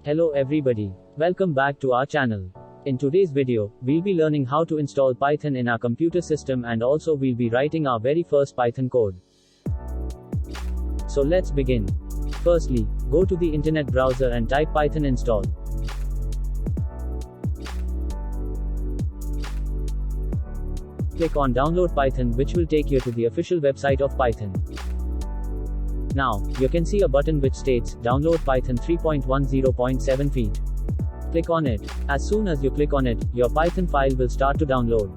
Hello everybody. Welcome back to our channel. In today's video, we'll be learning how to install Python in our computer system, and also we'll be writing our very first Python code. So let's begin. Firstly, go to the internet browser and type Python install. Click on download Python, which will take you to the official website of Python. Now, you can see a button which states, download Python 3.10.7 feet. Click on it. As soon as you click on it, your Python file will start to download.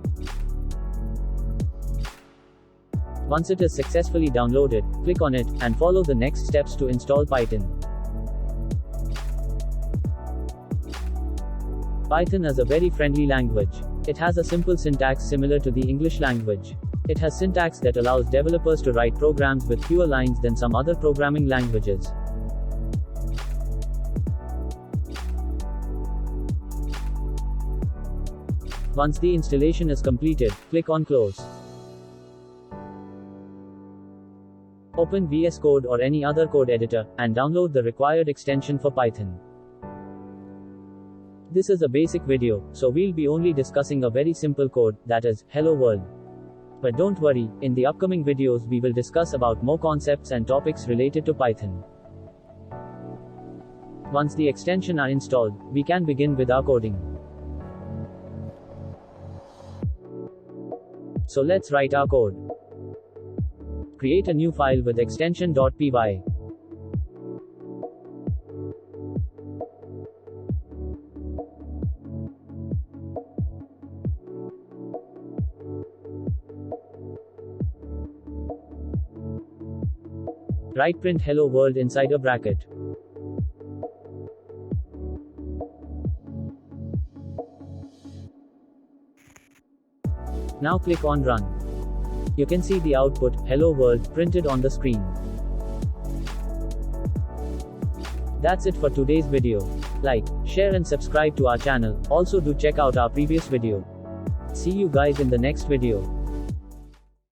Once it is successfully downloaded, click on it, and follow the next steps to install Python. Python is a very friendly language. It has a simple syntax similar to the English language. It has syntax that allows developers to write programs with fewer lines than some other programming languages. Once the installation is completed, click on Close. Open VS Code or any other code editor, and download the required extension for Python. This is a basic video, so we'll be only discussing a very simple code, that is, hello world. But don't worry, in the upcoming videos we will discuss about more concepts and topics related to Python. Once the extension are installed, we can begin with our coding. So let's write our code. Create a new file with extension.py. Write print hello world inside a bracket. Now click on run. You can see the output, hello world, printed on the screen. That's it for today's video. Like, share and subscribe to our channel. Also do check out our previous video. See you guys in the next video.